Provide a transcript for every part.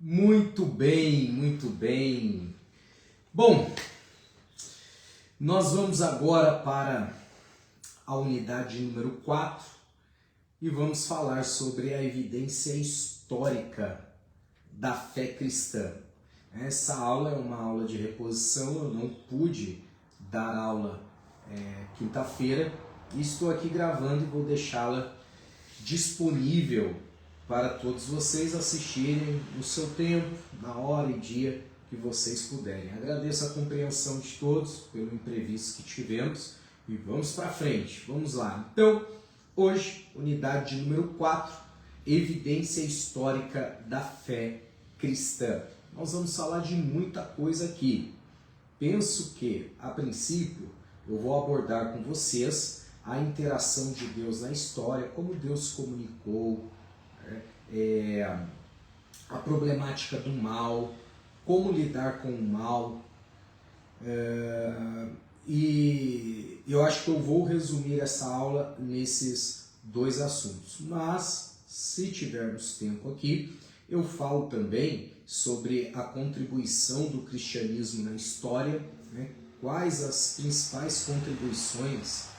Muito bem, muito bem. Bom, nós vamos agora para a unidade número 4 e vamos falar sobre a evidência histórica da fé cristã. Essa aula é uma aula de reposição, eu não pude dar aula quinta-feira e estou aqui gravando e vou deixá-la disponível para todos vocês assistirem no seu tempo, na hora e dia que vocês puderem. Agradeço a compreensão de todos pelo imprevisto que tivemos e vamos para frente, vamos lá. Então, hoje, unidade número 4, evidência histórica da fé cristã. Nós vamos falar de muita coisa aqui. Penso que, a princípio, eu vou abordar com vocês a interação de Deus na história, como Deus comunicou, a problemática do mal, como lidar com o mal, e eu acho que eu vou resumir essa aula nesses dois assuntos. Mas, se tivermos tempo aqui, eu falo também sobre a contribuição do cristianismo na história, né? Quais as principais contribuições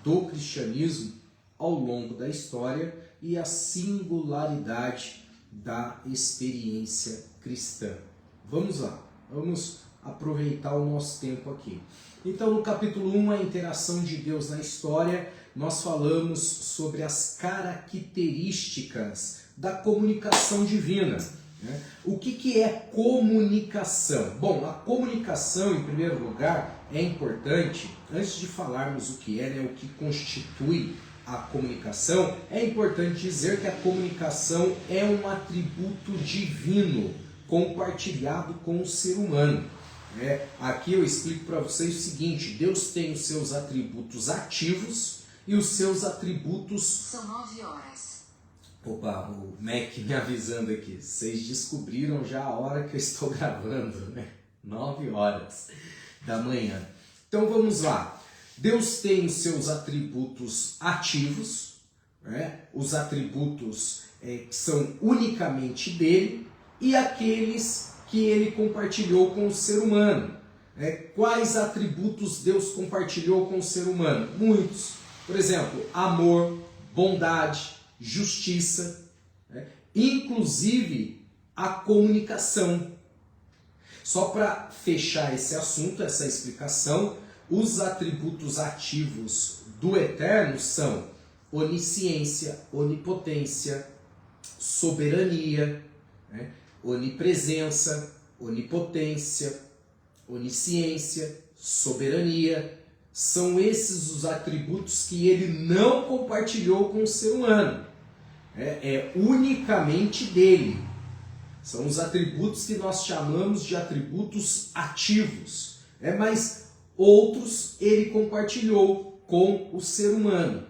do cristianismo ao longo da história e a singularidade da experiência cristã. Vamos lá, vamos aproveitar o nosso tempo aqui. Então, no capítulo 1, a interação de Deus na história, nós falamos sobre as características da comunicação divina. O que é comunicação? Bom, a comunicação, em primeiro lugar, é importante, antes de falarmos o que é, o que constitui a comunicação, é importante dizer que a comunicação é um atributo divino compartilhado com o ser humano. Aqui eu explico para vocês o seguinte: Deus tem os seus atributos ativos e os seus atributos... São 9 horas. Opa, o Mac me avisando aqui. Vocês descobriram já a hora que eu estou gravando, né? 9 horas da manhã. Então vamos lá. Deus tem os seus atributos ativos, os atributos que são unicamente dele, e aqueles que ele compartilhou com o ser humano. Quais atributos Deus compartilhou com o ser humano? Muitos. Por exemplo, amor, bondade, justiça, inclusive a comunicação. Só para fechar esse assunto, essa explicação, os atributos ativos do Eterno são onisciência, onipotência, soberania, onipresença, onipotência, onisciência, soberania. São esses os atributos que ele não compartilhou com o ser humano. É unicamente dele. São os atributos que nós chamamos de atributos ativos. Mas outros ele compartilhou com o ser humano.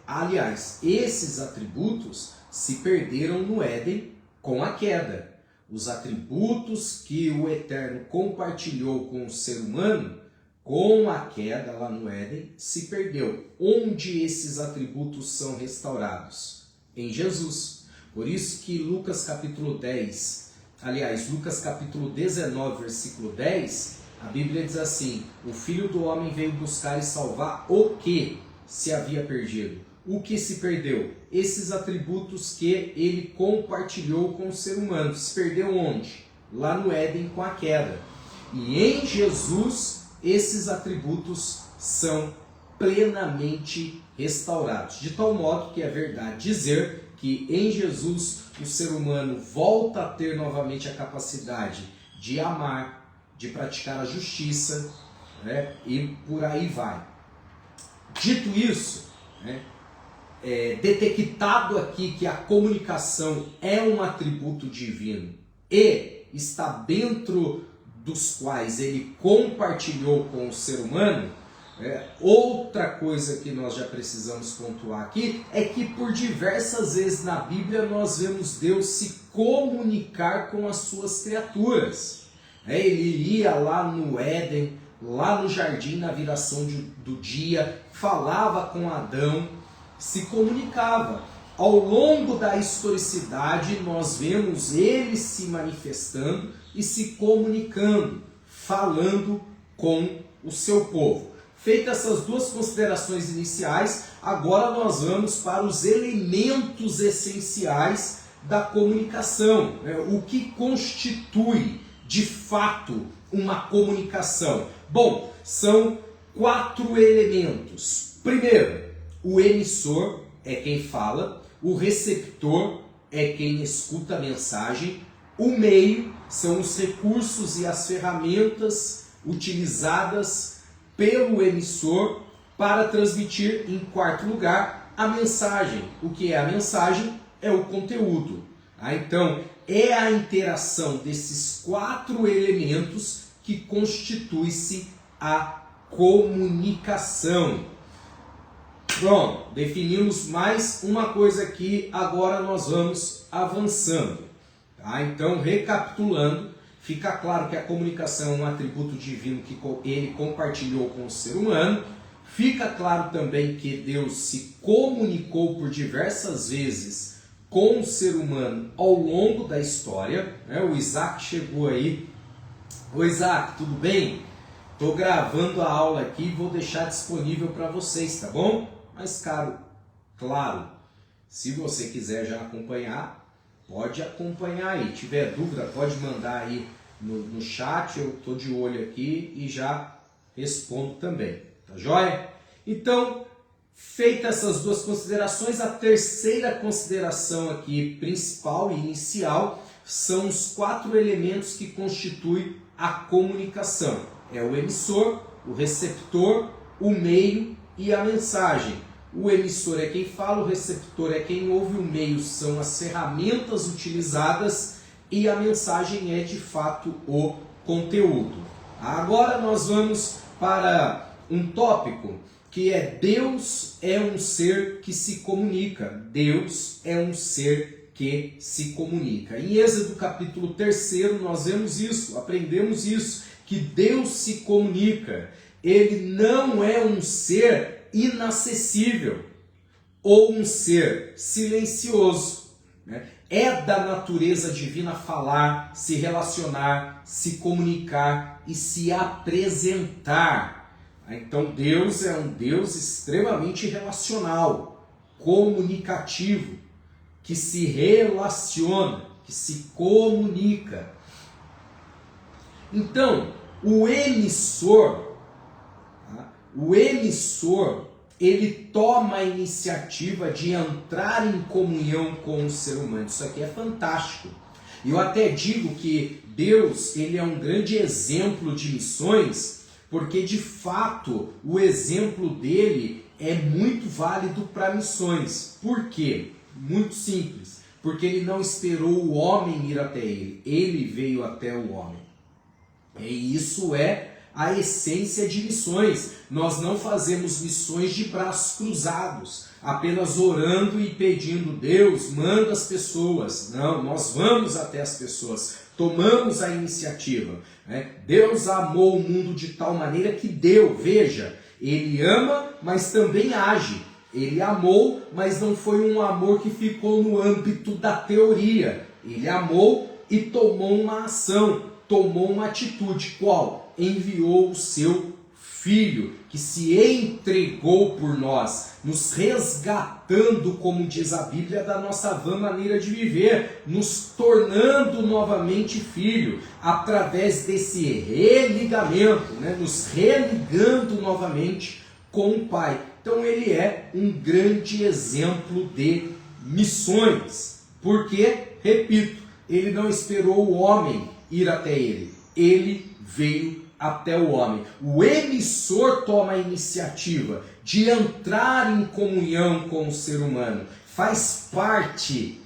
Aliás, esses atributos se perderam no Éden com a queda. Os atributos que o Eterno compartilhou com o ser humano, com a queda lá no Éden, se perdeu. Onde esses atributos são restaurados? Em Jesus. Por isso que Lucas capítulo 10, aliás, Lucas capítulo 19, versículo 10, a Bíblia diz assim: o Filho do Homem veio buscar e salvar o que se havia perdido. O que se perdeu? Esses atributos que ele compartilhou com o ser humano. Se perdeu onde? Lá no Éden com a queda. E em Jesus, esses atributos são plenamente restaurados. De tal modo que é verdade dizer que em Jesus o ser humano volta a ter novamente a capacidade de amar, de praticar a justiça, e por aí vai. Dito isso, detectado aqui que a comunicação é um atributo divino e está dentro dos quais ele compartilhou com o ser humano, outra coisa que nós já precisamos pontuar aqui é que por diversas vezes na Bíblia nós vemos Deus se comunicar com as suas criaturas. Ele ia lá no Éden, lá no jardim na viração do dia, falava com Adão, se comunicava. Ao longo da historicidade, nós vemos ele se manifestando e se comunicando, falando com o seu povo. Feitas essas duas considerações iniciais, agora nós vamos para os elementos essenciais da comunicação, né? O que constitui de fato uma comunicação? Bom, são 4 elementos. Primeiro, o emissor é quem fala, o receptor é quem escuta a mensagem, o meio são os recursos e as ferramentas utilizadas pelo emissor para transmitir, em quarto lugar, a mensagem. O que é a mensagem? É o conteúdo. Então, é a interação desses 4 elementos que constitui-se a comunicação. Pronto, definimos mais uma coisa aqui, agora nós vamos avançando. Tá? Então, recapitulando, fica claro que a comunicação é um atributo divino que ele compartilhou com o ser humano. Fica claro também que Deus se comunicou por diversas vezes com o ser humano ao longo da história. O Isaac chegou aí. Oi, Isaac, tudo bem? Estou gravando a aula aqui e vou deixar disponível para vocês, tá bom? Mas, claro, se você quiser já acompanhar, pode acompanhar aí. Tiver dúvida, pode mandar aí no chat, eu estou de olho aqui e já respondo também, tá joia? Então, feitas essas duas considerações, a terceira consideração aqui, principal e inicial, são os 4 elementos que constituem a comunicação. É o emissor, o receptor, o meio e a mensagem. O emissor é quem fala, o receptor é quem ouve, o meio são as ferramentas utilizadas e a mensagem é de fato o conteúdo. Agora nós vamos para um tópico que é Deus é um ser que se comunica. Deus é um ser que se comunica. Em Êxodo capítulo 3 nós vemos isso, aprendemos isso, que Deus se comunica. Ele não é um ser inacessível ou um ser silencioso, né? É da natureza divina falar, se relacionar, se comunicar e se apresentar. Então Deus é um Deus extremamente relacional, comunicativo, que se relaciona, que se comunica. Então, o emissor, ele toma a iniciativa de entrar em comunhão com o ser humano. Isso aqui é fantástico. E eu até digo que Deus, ele é um grande exemplo de missões, porque de fato o exemplo dele é muito válido para missões. Por quê? Muito simples. Porque ele não esperou o homem ir até ele, ele veio até o homem. E isso é a essência de missões. Nós não fazemos missões de braços cruzados, apenas orando e pedindo, Deus, manda as pessoas. Não, nós vamos até as pessoas, tomamos a iniciativa. Deus amou o mundo de tal maneira que deu, veja, ele ama, mas também age. Ele amou, mas não foi um amor que ficou no âmbito da teoria. Ele amou e tomou uma ação, tomou uma atitude. Qual? Enviou o seu Filho, que se entregou por nós, nos resgatando, como diz a Bíblia, da nossa vã maneira de viver, nos tornando novamente filho, através desse religamento, nos religando novamente com o Pai. Então ele é um grande exemplo de missões, porque, repito, ele não esperou o homem ir até ele, ele veio até o homem. O emissor toma a iniciativa de entrar em comunhão com o ser humano. Faz parte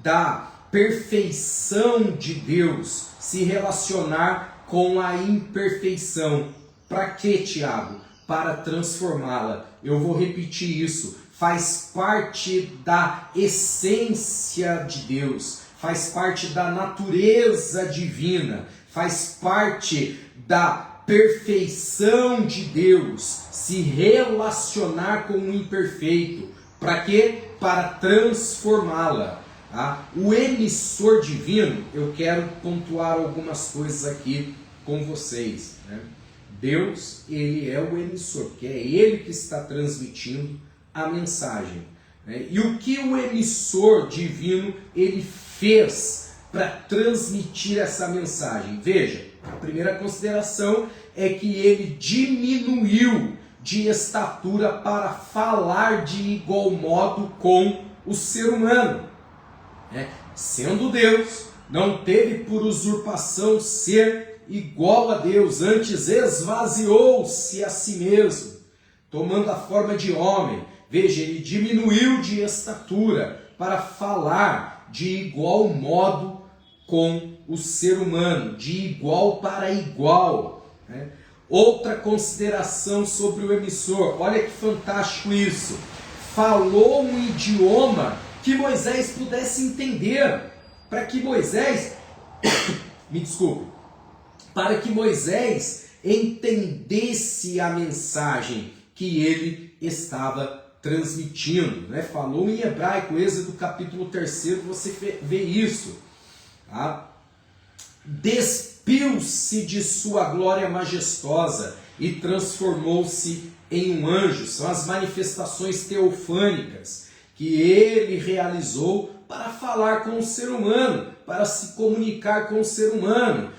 da perfeição de Deus se relacionar com a imperfeição. Para quê, Tiago? Para transformá-la. Eu vou repetir isso. Faz parte da essência de Deus. Faz parte da natureza divina. Faz parte da perfeição de Deus se relacionar com o imperfeito, Para quê? Para transformá-la. Tá? O emissor divino, eu quero pontuar algumas coisas aqui com vocês. Né? Deus, ele é o emissor, porque é ele que está transmitindo a mensagem. Né? E o que o emissor divino ele fez para transmitir essa mensagem? Veja, a primeira consideração é que ele diminuiu de estatura para falar de igual modo com o ser humano. Sendo Deus, não teve por usurpação ser igual a Deus, antes esvaziou-se a si mesmo, tomando a forma de homem. Veja, ele diminuiu de estatura para falar de igual modo com o ser humano, de igual para igual. Outra consideração sobre o emissor, olha que fantástico isso. Falou um idioma que Moisés pudesse entender, para que Moisés, me desculpe, para que Moisés entendesse a mensagem que ele estava transmitindo. Né? Falou em hebraico, Êxodo capítulo 3, você vê isso. Tá? Despiu-se de sua glória majestosa e transformou-se em um anjo. São as manifestações teofânicas que ele realizou para falar com o ser humano, para se comunicar com o ser humano.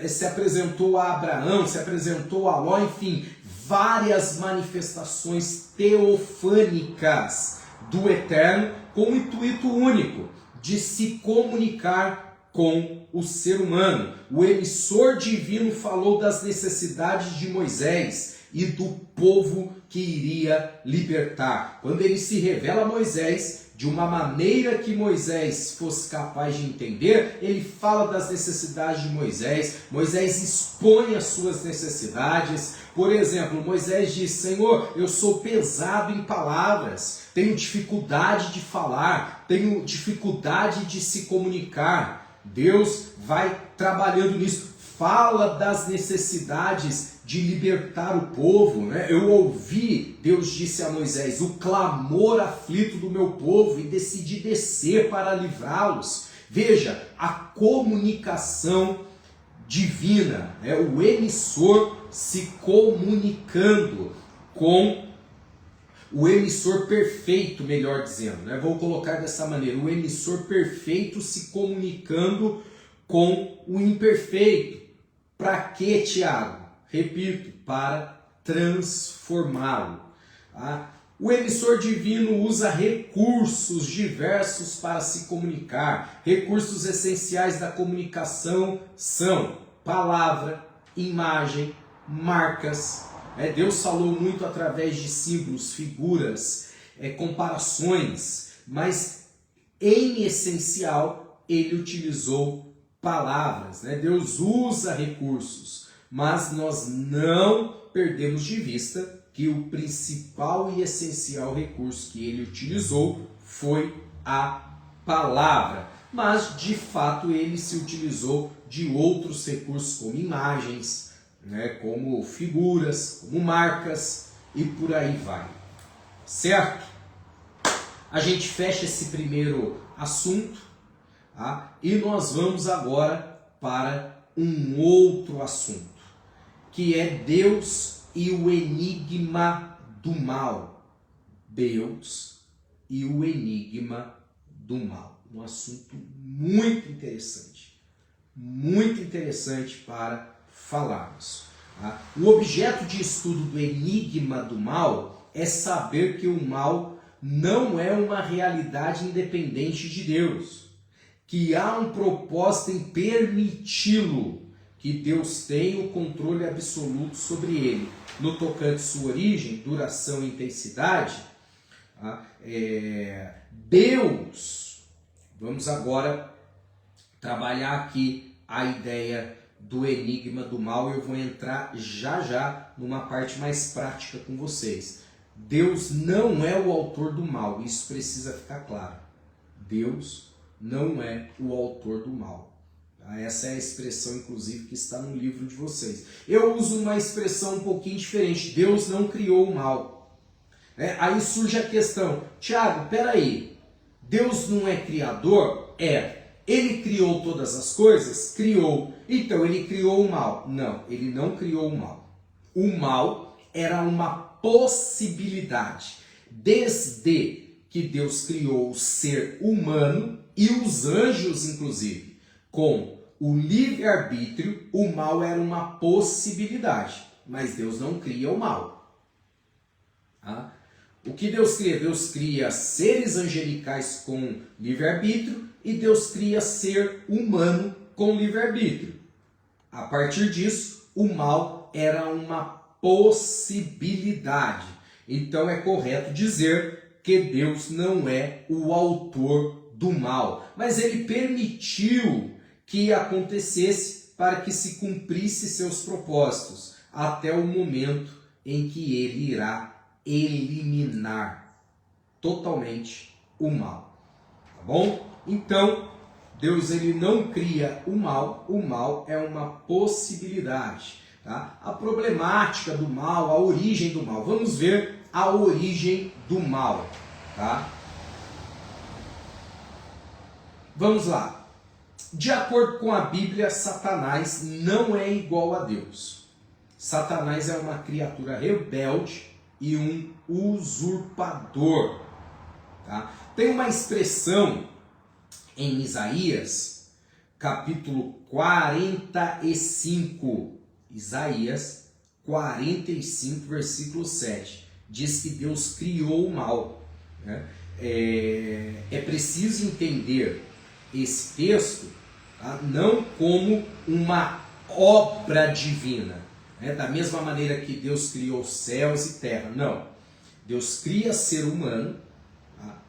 Se apresentou a Abraão, se apresentou a Ló, enfim, várias manifestações teofânicas do Eterno com o intuito único de se comunicar com o ser humano. O emissor divino falou das necessidades de Moisés e do povo que iria libertar. Quando ele se revela a Moisés, de uma maneira que Moisés fosse capaz de entender, ele fala das necessidades de Moisés. Moisés expõe as suas necessidades. Por exemplo, Moisés diz: Senhor, eu sou pesado em palavras, tenho dificuldade de falar, tenho dificuldade de se comunicar. Deus vai trabalhando nisso. Fala das necessidades de libertar o povo. Né? Eu ouvi, Deus disse a Moisés, o clamor aflito do meu povo e decidi descer para livrá-los. Veja, a comunicação divina, o emissor se comunicando com o emissor perfeito, melhor dizendo. Né? Vou colocar dessa maneira, o emissor perfeito se comunicando com o imperfeito. Para quê, Tiago? Repito, para transformá-lo. Tá? O emissor divino usa recursos diversos para se comunicar. Recursos essenciais da comunicação são palavra, imagem, marcas. Deus falou muito através de símbolos, figuras, comparações, mas em essencial ele utilizou palavras. Deus usa recursos, mas nós não perdemos de vista que o principal e essencial recurso que ele utilizou foi a palavra. Mas, de fato, ele se utilizou de outros recursos, como imagens, como figuras, como marcas e por aí vai. Certo? A gente fecha esse primeiro assunto, tá? E nós vamos agora para um outro assunto, que é Deus e o enigma do mal. Deus e o enigma do mal. Um assunto muito interessante para falarmos. Tá? O objeto de estudo do enigma do mal é saber que o mal não é uma realidade independente de Deus, que há um propósito em permiti-lo, que Deus tem o controle absoluto sobre ele. No tocante sua origem, duração e intensidade, tá? Deus, vamos agora trabalhar aqui a ideia do enigma do mal. Eu vou entrar já numa parte mais prática com vocês. Deus não é o autor do mal, isso precisa ficar claro. Deus não é o autor do mal. Essa é a expressão, inclusive, que está no livro de vocês. Eu uso uma expressão um pouquinho diferente. Deus não criou o mal. Aí surge a questão, Tiago, peraí, Deus não é criador? Ele criou todas as coisas? Criou. Então ele criou o mal? Não, ele não criou o mal. O mal era uma possibilidade. Desde que Deus criou o ser humano e os anjos, inclusive, com o livre-arbítrio, o mal era uma possibilidade. Mas Deus não cria o mal. Tá? O que Deus cria? Deus cria seres angelicais com livre-arbítrio e Deus cria ser humano com livre-arbítrio. A partir disso, o mal era uma possibilidade. Então é correto dizer que Deus não é o autor do mal, mas ele permitiu que acontecesse para que se cumprisse seus propósitos, até o momento em que ele irá eliminar totalmente o mal. Tá bom? Então, Deus ele não cria o mal é uma possibilidade. Tá? A problemática do mal, a origem do mal. Vamos ver a origem do mal. Tá? Vamos lá. De acordo com a Bíblia, Satanás não é igual a Deus. Satanás é uma criatura rebelde e um usurpador. Tá? Tem uma expressão em Isaías, capítulo 45, Isaías 45, versículo 7, diz que Deus criou o mal. Né? É preciso entender esse texto, tá? Não como uma obra divina, né? Da mesma maneira que Deus criou céus e terra. Não. Deus cria ser humano, tá?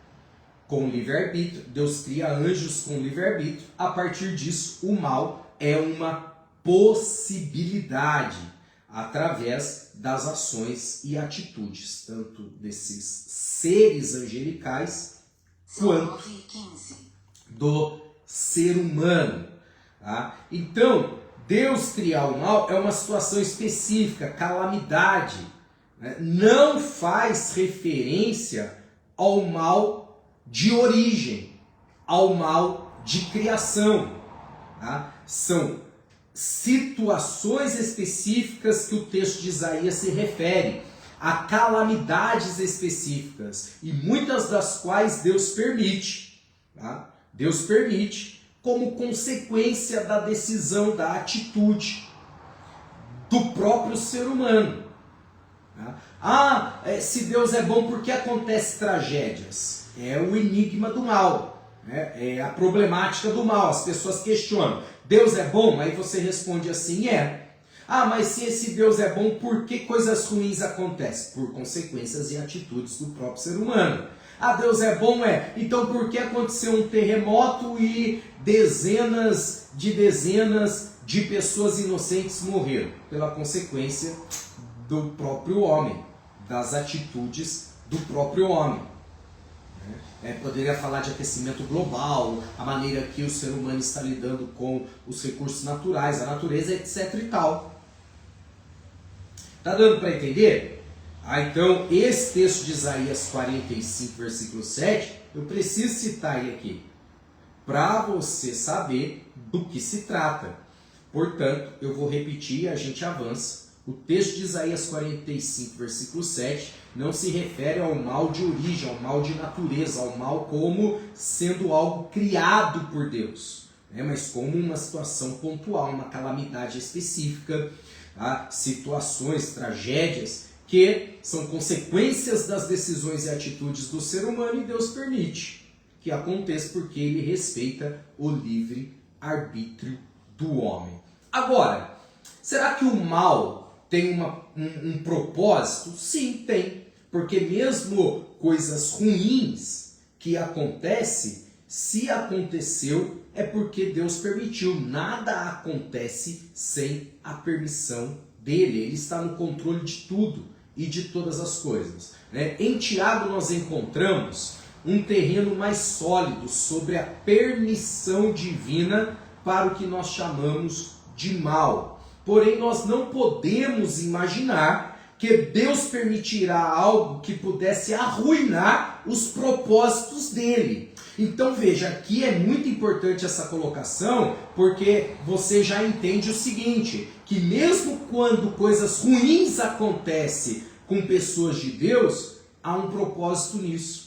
Com livre-arbítrio. Deus cria anjos com livre-arbítrio. A partir disso, o mal é uma possibilidade através das ações e atitudes, tanto desses seres angelicais quanto do ser humano. Tá? Então, Deus criar o mal é uma situação específica, calamidade. Né? Não faz referência ao mal de origem, ao mal de criação. Tá? São situações específicas que o texto de Isaías se refere, a calamidades específicas, e muitas das quais Deus permite. Tá? Deus permite como consequência da decisão, da atitude do próprio ser humano. Tá? Se Deus é bom, por que acontecem tragédias? É o enigma do mal, né? É a problemática do mal. As pessoas questionam, Deus é bom? Aí você responde assim, mas se esse Deus é bom, por que coisas ruins acontecem? Por consequências e atitudes do próprio ser humano. Deus é bom, então por que aconteceu um terremoto e dezenas de pessoas inocentes morreram? Pela consequência do próprio homem, das atitudes do próprio homem. Poderia falar de aquecimento global, a maneira que o ser humano está lidando com os recursos naturais, a natureza, etc e tal. Tá dando para entender? Então, esse texto de Isaías 45, versículo 7, eu preciso citar ele aqui, para você saber do que se trata. Portanto, eu vou repetir e a gente avança. O texto de Isaías 45, versículo 7, não se refere ao mal de origem, ao mal de natureza, ao mal como sendo algo criado por Deus, né? Mas como uma situação pontual, uma calamidade específica, tá? Situações, tragédias, que são consequências das decisões e atitudes do ser humano, e Deus permite que aconteça porque ele respeita o livre-arbítrio do homem. Agora, será que o mal tem um propósito? Sim, tem. Porque mesmo coisas ruins que acontecem, se aconteceu, é porque Deus permitiu. Nada acontece sem a permissão dele. Ele está no controle de tudo e de todas as coisas. Em Tiago nós encontramos um terreno mais sólido sobre a permissão divina para o que nós chamamos de mal. Porém, nós não podemos imaginar que Deus permitirá algo que pudesse arruinar os propósitos dele. Então veja, aqui é muito importante essa colocação, porque você já entende o seguinte, que mesmo quando coisas ruins acontecem com pessoas de Deus, há um propósito nisso.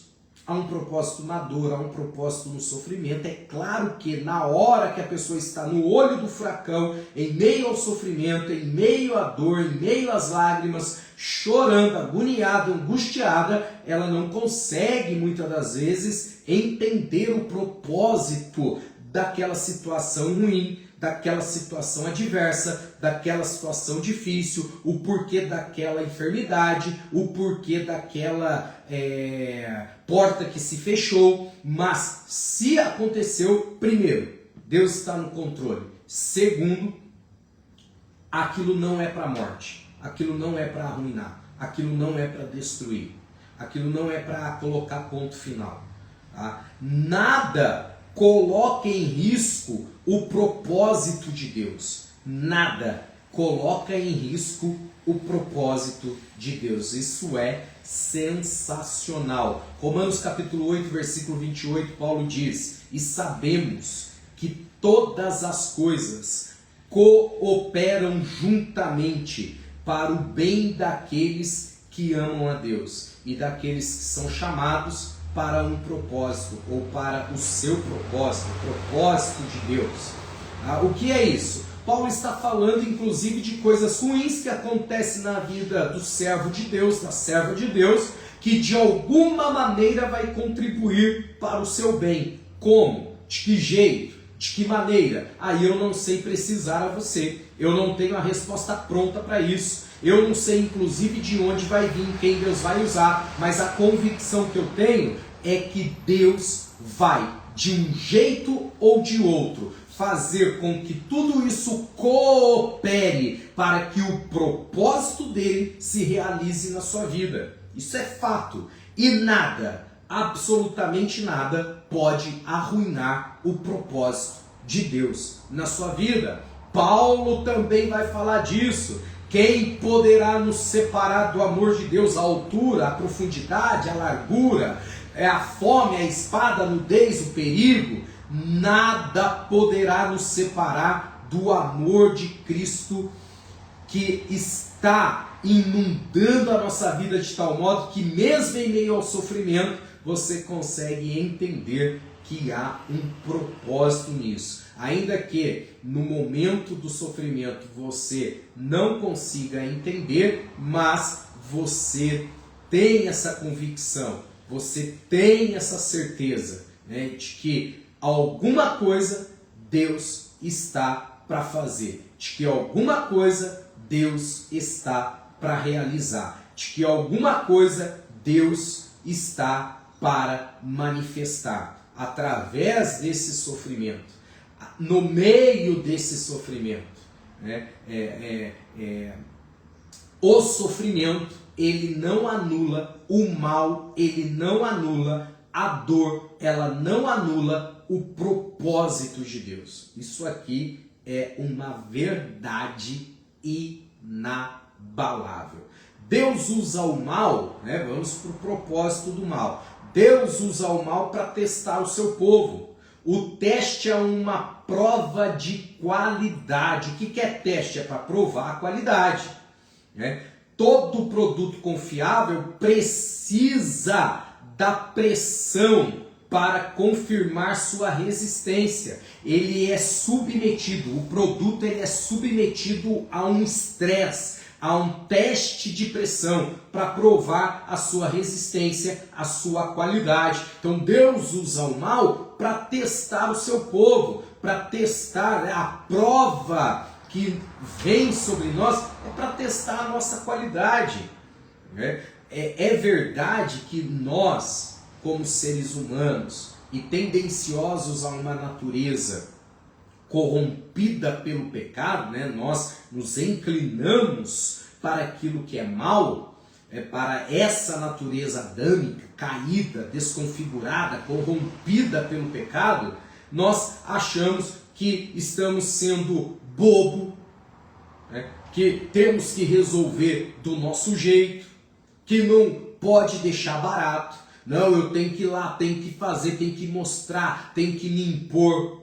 Há um propósito na dor, há um propósito no sofrimento. É claro que na hora que a pessoa está no olho do furacão, em meio ao sofrimento, em meio à dor, em meio às lágrimas, chorando, agoniada, angustiada, ela não consegue muitas das vezes entender o propósito daquela situação ruim, daquela situação adversa, daquela situação difícil, o porquê daquela enfermidade, o porquê daquela porta que se fechou. Mas se aconteceu, primeiro, Deus está no controle. Segundo, aquilo não é para a morte, aquilo não é para arruinar, aquilo não é para destruir, aquilo não é para colocar ponto final. Tá? Nada coloca em risco o propósito de Deus. Nada coloca em risco o propósito de Deus. Isso é sensacional. Romanos capítulo 8, versículo 28, Paulo diz: e sabemos que todas as coisas cooperam juntamente para o bem daqueles que amam a Deus e daqueles que são chamados para um propósito, ou para o seu propósito, o propósito de Deus. O que é isso? Paulo está falando inclusive de coisas ruins que acontecem na vida do servo de Deus, da serva de Deus, que de alguma maneira vai contribuir para o seu bem. Como? De que jeito? De que maneira? Aí eu não sei precisar a você. Eu não tenho a resposta pronta para isso. Eu não sei, inclusive, de onde vai vir, quem Deus vai usar, mas a convicção que eu tenho é que Deus vai, de um jeito ou de outro, fazer com que tudo isso coopere para que o propósito dele se realize na sua vida. Isso é fato. E nada, absolutamente nada, pode arruinar o propósito de Deus na sua vida. Paulo também vai falar disso. Quem poderá nos separar do amor de Deus? A altura, a profundidade, a largura, a fome, a espada, a nudez, o perigo? Nada poderá nos separar do amor de Cristo, que está inundando a nossa vida de tal modo que mesmo em meio ao sofrimento você consegue entender que há um propósito nisso. Ainda que no momento do sofrimento você não consiga entender, mas você tem essa convicção, você tem essa certeza, né, de que alguma coisa Deus está para fazer, de que alguma coisa Deus está para realizar, de que alguma coisa Deus está para manifestar através desse sofrimento. No meio desse sofrimento, né, o sofrimento, ele não anula o mal, ele não anula a dor, ela não anula o propósito de Deus. Isso aqui é uma verdade inabalável. Deus usa o mal, né, vamos para o propósito do mal. Deus usa o mal para testar o seu povo. O teste é uma prova de qualidade. O que é teste? É para provar a qualidade, né? Todo produto confiável precisa da pressão para confirmar sua resistência. Ele é submetido, o produto ele é submetido a um estresse, a um teste de pressão para provar a sua resistência, a sua qualidade. Então Deus usa o mal para testar o seu povo, para testar, né? A prova que vem sobre nós é para testar a nossa qualidade, né? É verdade que nós, como seres humanos e tendenciosos a uma natureza corrompida pelo pecado, né? Nós nos inclinamos para aquilo que é mal, para essa natureza adâmica, caída, desconfigurada, corrompida pelo pecado. Nós achamos que estamos sendo bobo, né? Que temos que resolver do nosso jeito, que não pode deixar barato. Não, eu tenho que ir lá, tenho que fazer, tenho que mostrar, tenho que me impor.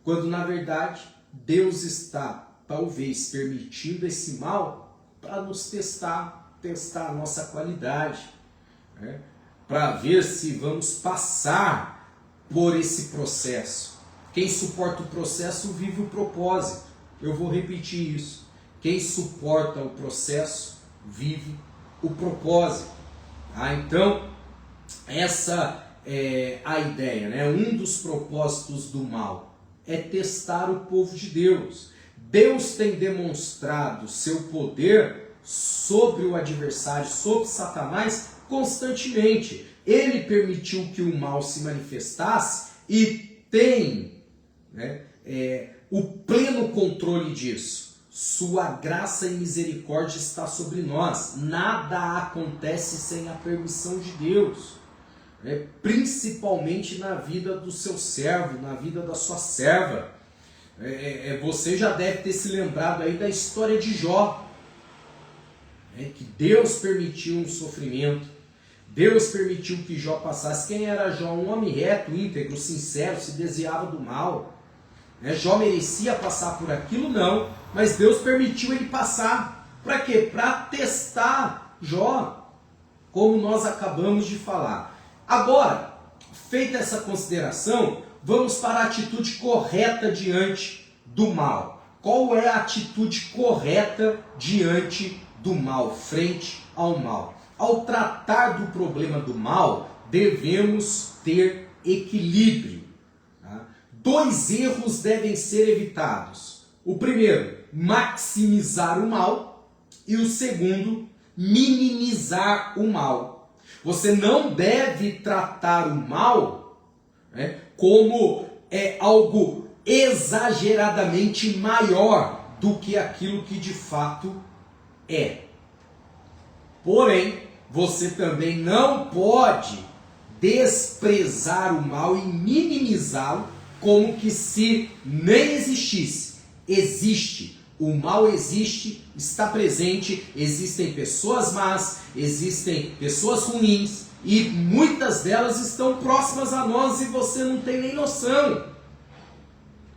Quando na verdade Deus está talvez permitindo esse mal para nos testar a nossa qualidade, né? Para ver se vamos passar por esse processo. Quem suporta o processo vive o propósito. Eu vou repetir isso. Quem suporta o processo vive o propósito. Então, essa é a ideia, né? Um dos propósitos do mal é testar o povo de Deus. Deus tem demonstrado seu poder sobre o adversário, sobre Satanás, constantemente. Ele permitiu que o mal se manifestasse e tem, né, o pleno controle disso. Sua graça e misericórdia está sobre nós. Nada acontece sem a permissão de Deus. Principalmente na vida do seu servo, na vida da sua serva. Você já deve ter se lembrado aí da história de Jó. Que Deus permitiu um sofrimento. Deus permitiu que Jó passasse. Quem era Jó? Um homem reto, íntegro, sincero, se desviava do mal. Jó merecia passar por aquilo? Não. Mas Deus permitiu ele passar. Para quê? Para testar Jó, como nós acabamos de falar. Agora, feita essa consideração, vamos para a atitude correta diante do mal. Qual é a atitude correta diante do mal, frente ao mal? Ao tratar do problema do mal, devemos ter equilíbrio. Tá? 2 erros devem ser evitados. O primeiro, maximizar o mal, e o segundo, minimizar o mal. Você não deve tratar o mal, né, como algo exageradamente maior do que aquilo que de fato é. Porém, você também não pode desprezar o mal e minimizá-lo como que se nem existisse. Existe. O mal existe, está presente, existem pessoas más, existem pessoas ruins e muitas delas estão próximas a nós e você não tem nem noção.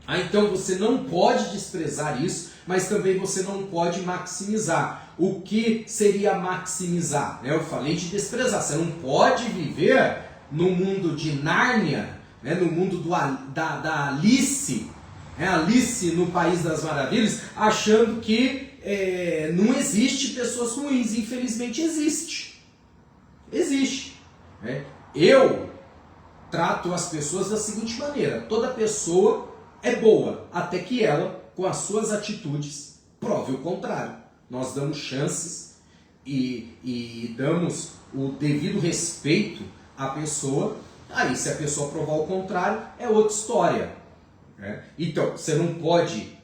Então você não pode desprezar isso, mas também você não pode maximizar. O que seria maximizar? Eu falei de desprezar. Você não pode viver no mundo de Nárnia, no mundo da Alice, Alice no País das Maravilhas, achando que não existe pessoas ruins. Infelizmente existe. Existe. Eu trato as pessoas da seguinte maneira: toda pessoa é boa, até que ela, com as suas atitudes, prove o contrário. Nós damos chances e damos o devido respeito à pessoa. Aí, se a pessoa provar o contrário, é outra história. Então, você não pode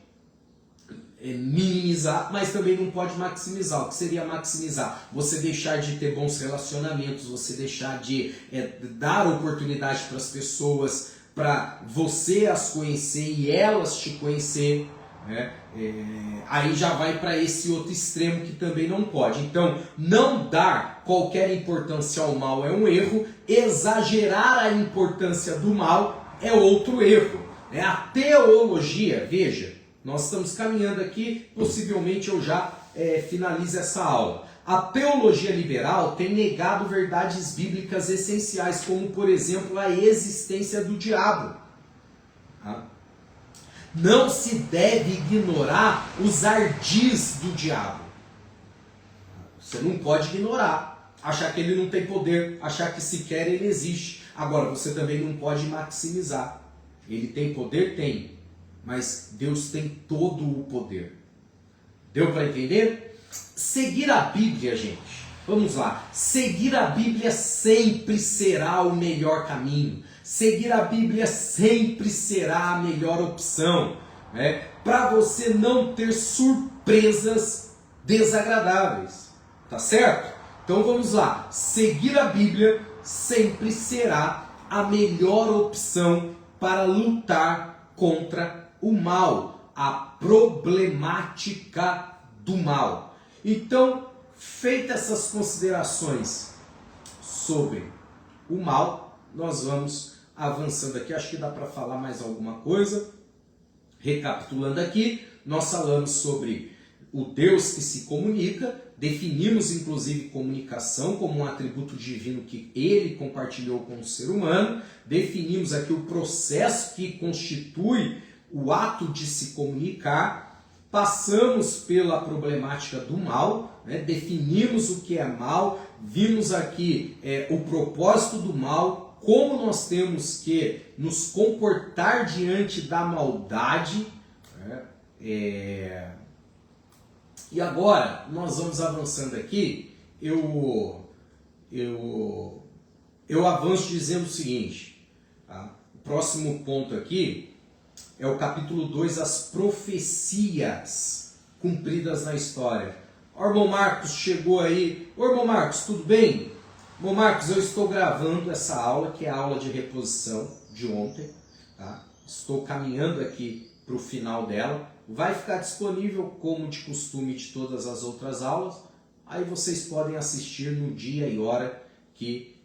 minimizar, mas também não pode maximizar. O que seria maximizar? Você deixar de ter bons relacionamentos, você deixar de dar oportunidade para as pessoas, para você as conhecer e elas te conhecer. Aí já vai para esse outro extremo que também não pode. Então, não dar qualquer importância ao mal é um erro, exagerar a importância do mal é outro erro. A teologia, veja, nós estamos caminhando aqui, possivelmente eu já finalize essa aula. A teologia liberal tem negado verdades bíblicas essenciais, como por exemplo a existência do diabo. Não se deve ignorar os ardis do diabo. Você não pode ignorar, achar que ele não tem poder, achar que sequer ele existe. Agora, você também não pode maximizar. Ele tem poder? Tem. Mas Deus tem todo o poder. Deu para entender? Seguir a Bíblia, gente. Vamos lá. Seguir a Bíblia sempre será o melhor caminho. Seguir a Bíblia sempre será a melhor opção. Para você não ter surpresas desagradáveis. Tá certo? Então vamos lá. Seguir a Bíblia sempre será a melhor opção para lutar contra o mal. a problemática do mal. Então, feitas essas considerações sobre o mal, nós vamos avançando aqui. Acho que dá para falar mais alguma coisa. Recapitulando aqui, nós falamos sobre o Deus que se comunica, definimos inclusive comunicação como um atributo divino que ele compartilhou com o ser humano, definimos aqui o processo que constitui o ato de se comunicar, passamos pela problemática do mal, né? Definimos o que é mal, vimos aqui o propósito do mal, como nós temos que nos comportar diante da maldade, né? E agora, nós vamos avançando aqui, eu avanço dizendo o seguinte, tá? O próximo ponto aqui é o capítulo 2, as profecias cumpridas na história. O irmão Marcos chegou aí. Ô irmão Marcos, tudo bem? Irmão Marcos, eu estou gravando essa aula, que é a aula de reposição de ontem, tá? Estou caminhando aqui para o final dela. Vai ficar disponível, como de costume, de todas as outras aulas. Aí vocês podem assistir no dia e hora que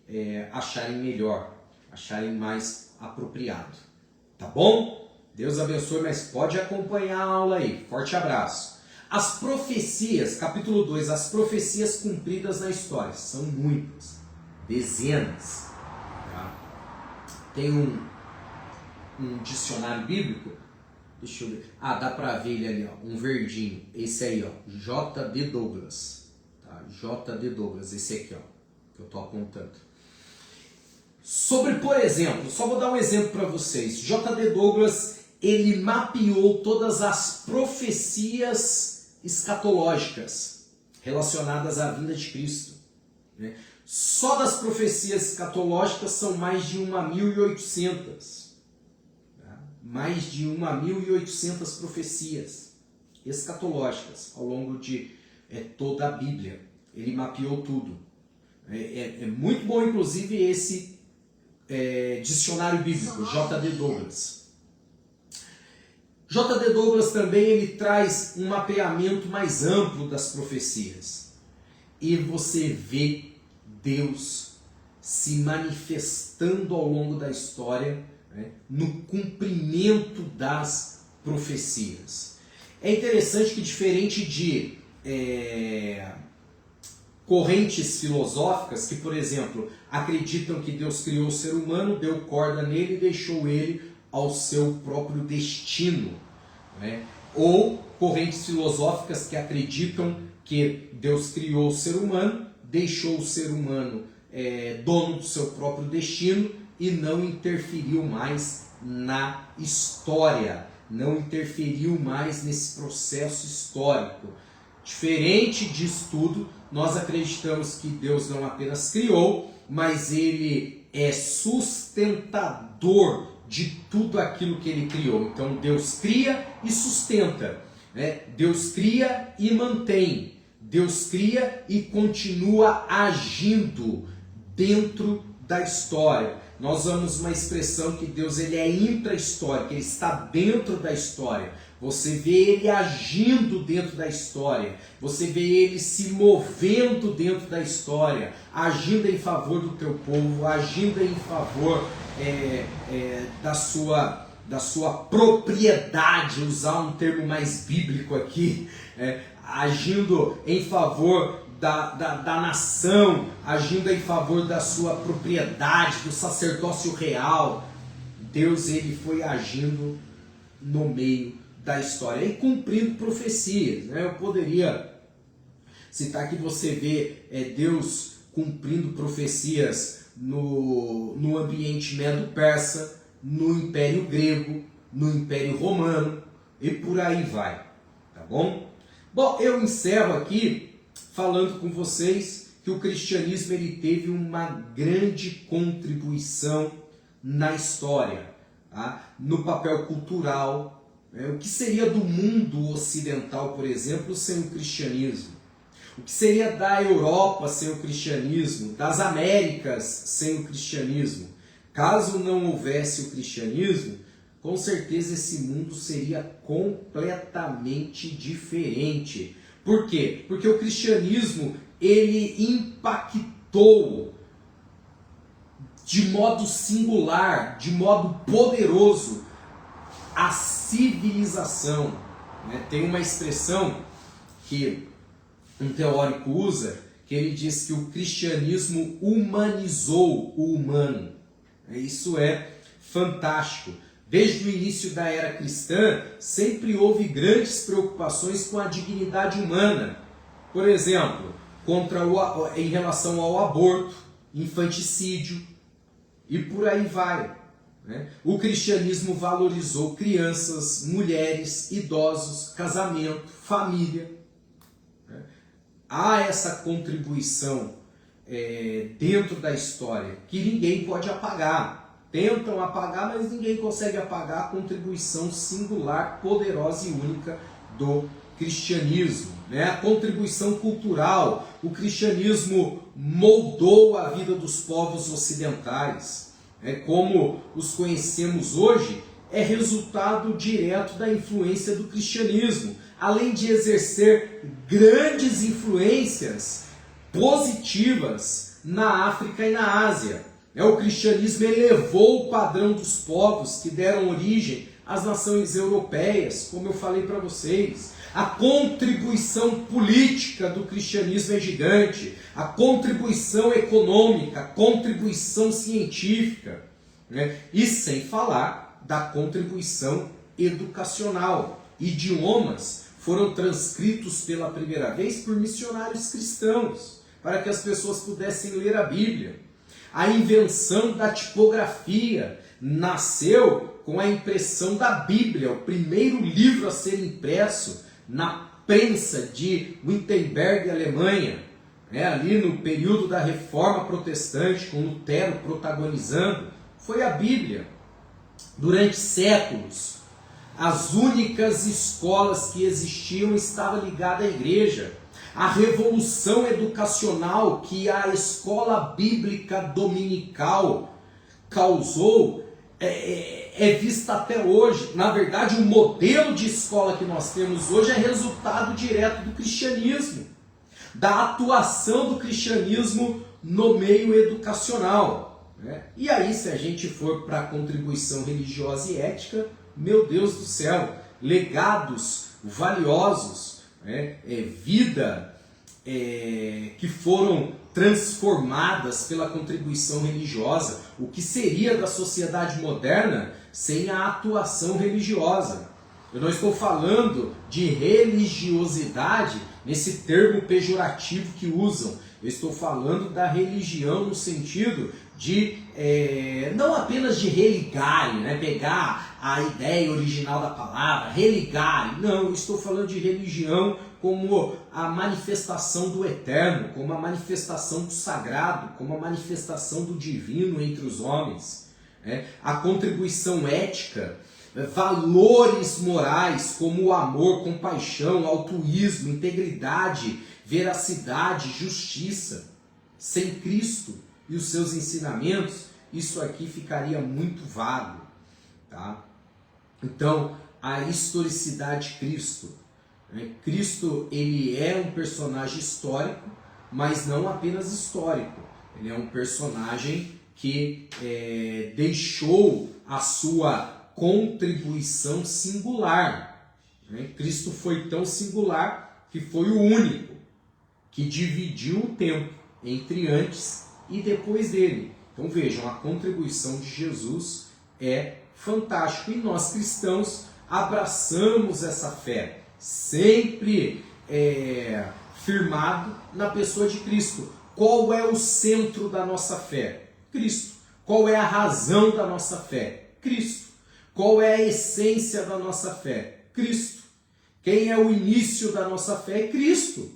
acharem melhor, acharem mais apropriado. Tá bom? Deus abençoe, mas pode acompanhar a aula aí. Forte abraço. As profecias, capítulo 2, as profecias cumpridas na história. São muitas, dezenas. Tá? Tem um dicionário bíblico. Deixa eu ver. Ah, dá pra ver ele ali, ó, um verdinho. Esse aí, ó, J.D. Douglas. Tá? J.D. Douglas, esse aqui, ó, que eu tô apontando. Sobre, por exemplo, só vou dar um exemplo para vocês. J.D. Douglas, ele mapeou todas as profecias escatológicas relacionadas à vinda de Cristo, né? Só das profecias escatológicas são mais de 1.800. Mais de 1.800 profecias escatológicas ao longo de toda a Bíblia. Ele mapeou tudo. É muito bom, inclusive, esse dicionário bíblico, J.D. Douglas. J.D. Douglas também ele traz um mapeamento mais amplo das profecias. E você vê Deus se manifestando ao longo da história, né, no cumprimento das profecias. É interessante que, diferente de correntes filosóficas que, por exemplo, acreditam que Deus criou o ser humano, deu corda nele e deixou ele ao seu próprio destino, né? Ou correntes filosóficas que acreditam que Deus criou o ser humano, deixou o ser humano dono do seu próprio destino e não interferiu mais na história, não interferiu mais nesse processo histórico. Diferente disso tudo, nós acreditamos que Deus não apenas criou, mas Ele é sustentador de tudo aquilo que Ele criou. Então Deus cria e sustenta, né? Deus cria e mantém, Deus cria e continua agindo dentro da história. Nós usamos uma expressão que Deus ele é intra-histórico, Ele está dentro da história. Você vê Ele agindo dentro da história, você vê Ele se movendo dentro da história, agindo em favor do teu povo, agindo em favor da sua propriedade, usar um termo mais bíblico aqui, agindo em favor da nação, agindo em favor da sua propriedade, do sacerdócio real. Deus ele foi agindo no meio da história e cumprindo profecias, né? Eu poderia citar que você vê Deus cumprindo profecias no ambiente medo-persa, no Império Grego, no Império Romano e por aí vai, tá bom? Bom, eu encerro aqui falando com vocês que o cristianismo ele teve uma grande contribuição na história, tá? No papel cultural. O que seria do mundo ocidental, por exemplo, sem o cristianismo? O que seria da Europa sem o cristianismo? Das Américas sem o cristianismo? Caso não houvesse o cristianismo, com certeza esse mundo seria completamente diferente. Por quê? Porque o cristianismo, ele impactou de modo singular, de modo poderoso, a civilização. Tem uma expressão que um teórico usa, que ele diz que o cristianismo humanizou o humano. Isso é fantástico. Desde o início da era cristã, sempre houve grandes preocupações com a dignidade humana. Por exemplo, em relação ao aborto, infanticídio e por aí vai. O cristianismo valorizou crianças, mulheres, idosos, casamento, família. Há essa contribuição dentro da história que ninguém pode apagar. Tentam apagar, mas ninguém consegue apagar a contribuição singular, poderosa e única do cristianismo. A contribuição cultural. O cristianismo moldou a vida dos povos ocidentais. Como os conhecemos hoje, é resultado direto da influência do cristianismo, além de exercer grandes influências positivas na África e na Ásia. O cristianismo elevou o padrão dos povos que deram origem às nações europeias, como eu falei para vocês. A contribuição política do cristianismo é gigante, a contribuição econômica, a contribuição científica, e sem falar da contribuição educacional. Idiomas foram transcritos pela primeira vez por missionários cristãos, para que as pessoas pudessem ler a Bíblia. A invenção da tipografia nasceu com a impressão da Bíblia, o primeiro livro a ser impresso na prensa de Wittenberg, Alemanha, ali no período da Reforma Protestante, com Lutero protagonizando, foi a Bíblia. Durante séculos, as únicas escolas que existiam estavam ligadas à igreja. A revolução educacional que a escola bíblica dominical causou é vista até hoje. Na verdade, o modelo de escola que nós temos hoje é resultado direto do cristianismo, da atuação do cristianismo no meio educacional. E aí, se a gente for para a contribuição religiosa e ética, meu Deus do céu, legados valiosos, vida que foram transformadas pela contribuição religiosa. O que seria da sociedade moderna sem a atuação religiosa? Eu não estou falando de religiosidade nesse termo pejorativo que usam. Eu estou falando da religião no sentido de, não apenas de religare, pegar a ideia original da palavra, religare. Não, eu estou falando de religião como a manifestação do eterno, como a manifestação do sagrado, como a manifestação do divino entre os homens. A contribuição ética, valores morais como o amor, compaixão, altruísmo, integridade, veracidade, justiça. Sem Cristo e os seus ensinamentos, isso aqui ficaria muito vago. Tá? Então, a historicidade de Cristo. Cristo, ele é um personagem histórico, mas não apenas histórico. Ele é um personagem que deixou a sua contribuição singular. Cristo foi tão singular que foi o único que dividiu o tempo entre antes e depois dele. Então vejam, a contribuição de Jesus é fantástica e nós cristãos abraçamos essa fé, sempre firmado na pessoa de Cristo. Qual é o centro da nossa fé? Cristo. Qual é a razão da nossa fé? Cristo. Qual é a essência da nossa fé? Cristo. Quem é o início da nossa fé? É Cristo.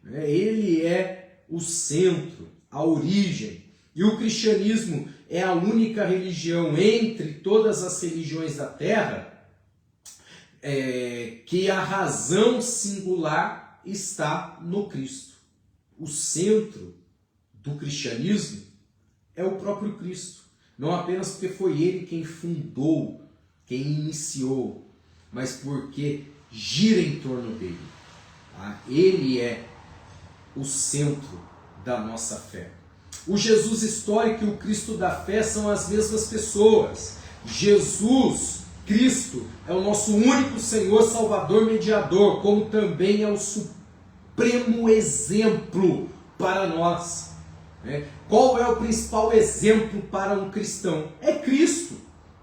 Ele é o centro, a origem. E o cristianismo é a única religião entre todas as religiões da terra que a razão singular está no Cristo. O centro do cristianismo é o próprio Cristo. Não apenas porque foi ele quem fundou quem iniciou, mas porque gira em torno dele. Tá? Ele é o centro da nossa fé. O Jesus histórico e o Cristo da fé são as mesmas pessoas. Jesus, Cristo, é o nosso único Senhor, Salvador, Mediador, como também é o supremo exemplo para nós. Qual é o principal exemplo para um cristão? É Cristo.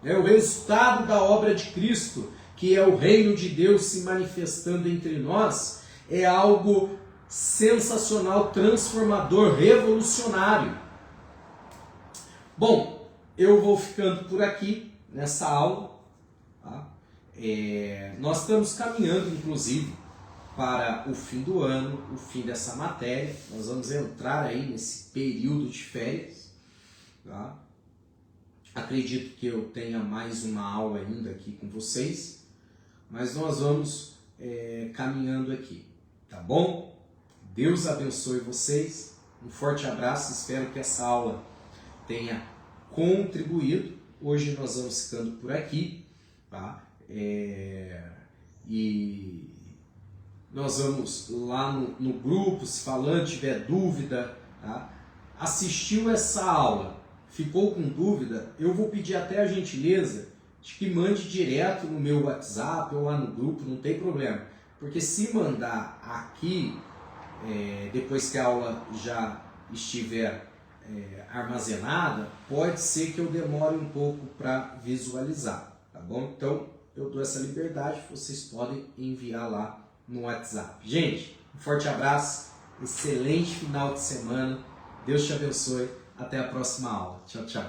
É o resultado da obra de Cristo, que é o reino de Deus se manifestando entre nós, é algo sensacional, transformador, revolucionário. Bom, eu vou ficando por aqui nessa aula. Tá? Nós estamos caminhando, inclusive, para o fim do ano, o fim dessa matéria. Nós vamos entrar aí nesse período de férias. Tá? Acredito que eu tenha mais uma aula ainda aqui com vocês, mas nós vamos caminhando aqui, tá bom? Deus abençoe vocês, um forte abraço, espero que essa aula tenha contribuído. Hoje nós vamos ficando por aqui, tá? E nós vamos lá no grupo, se falando, tiver dúvida, tá? Assistiu essa aula, ficou com dúvida, eu vou pedir até a gentileza de que mande direto no meu WhatsApp ou lá no grupo, não tem problema. Porque se mandar aqui, depois que a aula já estiver armazenada, pode ser que eu demore um pouco para visualizar, tá bom? Então, eu dou essa liberdade, vocês podem enviar lá no WhatsApp. Gente, um forte abraço, excelente final de semana, Deus te abençoe, até a próxima aula. Tchau, tchau.